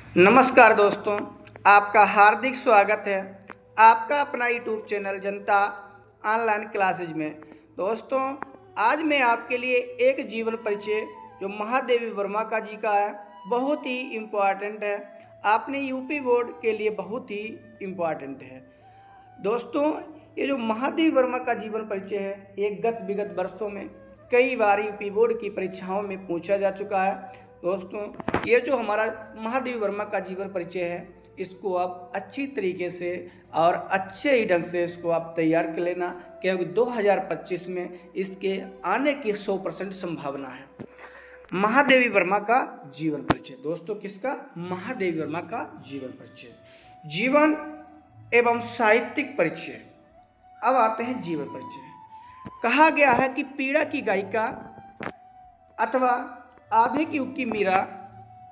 नमस्कार दोस्तों, आपका हार्दिक स्वागत है आपका अपना यूट्यूब चैनल जनता ऑनलाइन क्लासेज में। दोस्तों, आज मैं आपके लिए एक जीवन परिचय जो महादेवी वर्मा का जी का है, बहुत ही इम्पोर्टेंट है। आपने यूपी बोर्ड के लिए बहुत ही इम्पोर्टेंट है। दोस्तों, ये जो महादेवी वर्मा का जीवन परिचय है, ये गत विगत वर्षों में कई बार यूपी बोर्ड की परीक्षाओं में पूछा जा चुका है। दोस्तों, ये जो हमारा महादेवी वर्मा का जीवन परिचय है, इसको आप अच्छी तरीके से और अच्छे ही ढंग से इसको आप तैयार कर लेना, क्योंकि 2025 में इसके आने की 100% संभावना है। महादेवी वर्मा का जीवन परिचय। दोस्तों, किसका? महादेवी वर्मा का जीवन परिचय, जीवन एवं साहित्यिक परिचय। अब आते हैं जीवन परिचय। कहा गया है कि पीड़ा की गायिका अथवा आधुनिक युग की मीरा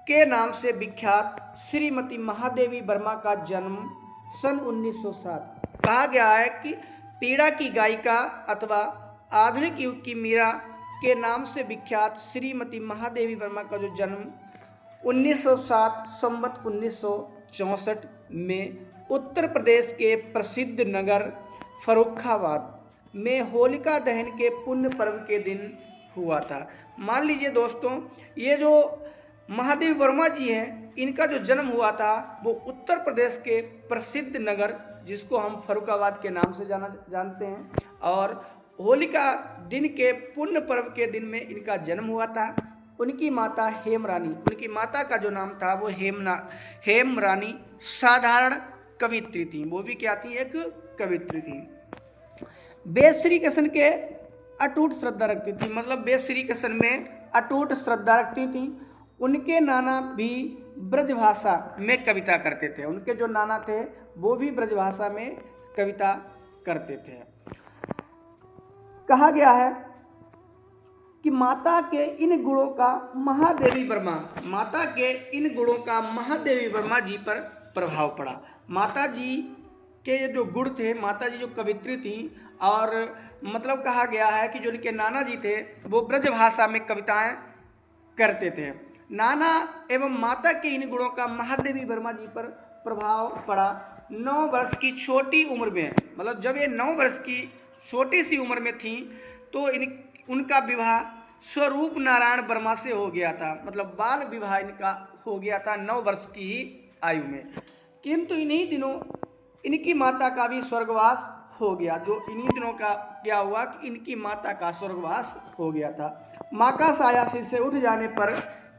के नाम से विख्यात श्रीमती महादेवी वर्मा का जन्म सन 1907। कहा गया है कि पीड़ा की गायिका अथवा आधुनिक युग की मीरा के नाम से विख्यात श्रीमती महादेवी वर्मा का जो जन्म 1907 संवत 1964 में उत्तर प्रदेश के प्रसिद्ध नगर फर्रुखाबाद में होलिका दहन के पुण्य पर्व के दिन हुआ था। मान लीजिए दोस्तों, ये जो महादेवी वर्मा जी हैं, इनका जो जन्म हुआ था वो उत्तर प्रदेश के प्रसिद्ध नगर, जिसको हम फर्रुखाबाद के नाम से जानते हैं, और होलिका दिन के पुण्य पर्व के दिन में इनका जन्म हुआ था। उनकी माता हेमरानी, उनकी माता का जो नाम था वो हेमरानी साधारण कवित्री थी। वो भी क्या थी? एक कवित्री थी। वे श्री कृष्ण के अटूट श्रद्धा रखती थी, मतलब वे श्री कृष्ण में अटूट श्रद्धा रखती थी। उनके नाना भी ब्रजभाषा में कविता करते थे। उनके जो नाना थे वो भी ब्रजभाषा में कविता करते थे। कहा गया है कि माता के इन गुणों का महादेवी वर्मा जी पर प्रभाव पड़ा। माता जी के जो गुण थे, माता जी जो कवित्री थी, और मतलब कहा गया है कि जो उनके नाना जी थे वो ब्रजभाषा में कविताएं करते थे। नाना एवं माता के इन गुणों का महादेवी वर्मा जी पर प्रभाव पड़ा। 9 वर्ष की छोटी उम्र में, मतलब जब ये 9 वर्ष की छोटी सी उम्र में थी तो उनका विवाह स्वरूप नारायण वर्मा से हो गया था। मतलब बाल विवाह इनका हो गया था 9 वर्ष की ही आयु में। किंतु इन्हीं दिनों इनकी माता का भी स्वर्गवास हो गया। जो इन्हीं दिनों का क्या हुआ कि इनकी माता का स्वर्गवास हो गया था। माँ का साया सिर से उठ जाने पर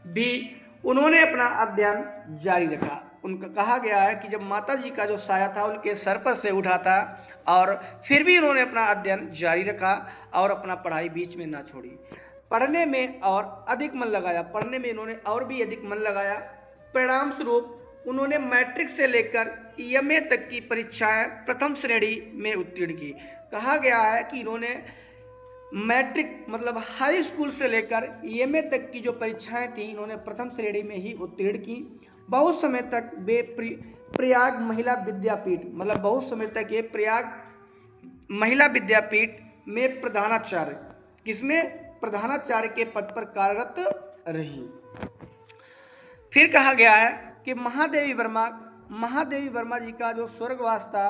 भी उन्होंने अपना अध्ययन जारी रखा। उनका कहा गया है कि जब माता जी का जो साया था उनके सर पर से उठा था, और फिर भी उन्होंने अपना अध्ययन जारी रखा और अपना पढ़ाई बीच में ना छोड़ी। पढ़ने में और अधिक मन लगाया, पढ़ने में इन्होंने और भी अधिक मन लगाया। परिणाम स्वरूप उन्होंने मैट्रिक से लेकर एमए तक की परीक्षाएं प्रथम श्रेणी में उत्तीर्ण की। कहा गया है कि इन्होंने मैट्रिक मतलब हाई स्कूल से लेकर एमए तक की जो परीक्षाएं थी, इन्होंने प्रथम श्रेणी में ही उत्तीर्ण की। बहुत समय तक वे प्रयाग महिला विद्यापीठ, मतलब बहुत समय तक ये प्रयाग महिला विद्यापीठ में प्रधानाचार्य, किसमें? प्रधानाचार्य के पद पर कार्यरत रही। फिर कहा गया है कि महादेवी वर्मा जी का जो स्वर्गवास था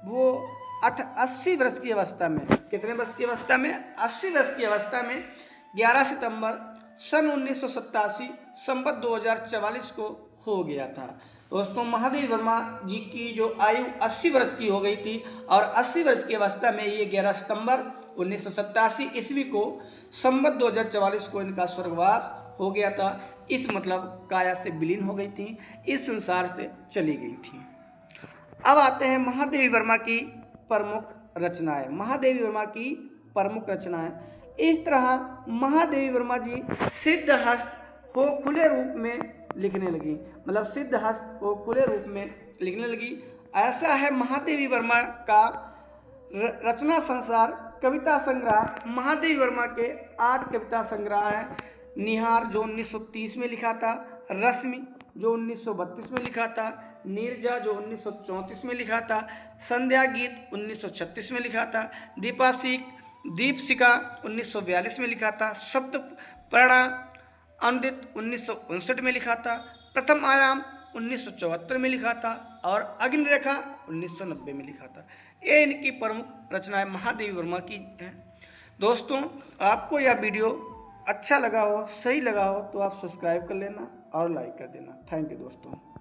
वो 80 वर्ष की अवस्था में, कितने वर्ष की अवस्था में? 80 वर्ष की अवस्था में 11 सितंबर सन 1987 संवत 2044 को हो गया था। दोस्तों, महादेवी वर्मा जी की जो आयु 80 वर्ष की हो गई थी, और 80 वर्ष की अवस्था में ये 11 सितंबर 1987 ईस्वी को संवत 2044 को इनका स्वर्गवास हो गया था। इस मतलब काया से विलीन हो गई थी, इस संसार से चली गई थी। अब आते हैं महादेवी वर्मा की प्रमुख रचनाएं। महादेवी वर्मा की प्रमुख रचनाएं इस तरह महादेवी वर्मा जी सिद्धहस्त को खुले रूप में लिखने लगी, मतलब सिद्धहस्त को खुले रूप में लिखने लगी। ऐसा है महादेवी वर्मा का रचना संसार कविता संग्रह। महादेवी वर्मा के 8 कविता संग्रह हैं। निहार जो 1930 में लिखा था, रश्मि जो 1932 में लिखा था, नीरजा जो 1934 में लिखा था, संध्या गीत 1936 में लिखा था, दीपशिखा 1942 में लिखा था, सप्तपर्णा अनुदित 1959 में लिखा था, प्रथम आयाम 1974 में लिखा था और अग्निरेखा 1990 में लिखा था। ये इनकी प्रमुख रचनाएं महादेवी वर्मा की हैं। दोस्तों, आपको यह वीडियो अच्छा लगा हो, सही लगा हो तो आप सब्सक्राइब कर लेना और लाइक कर देना। थैंक यू दोस्तों।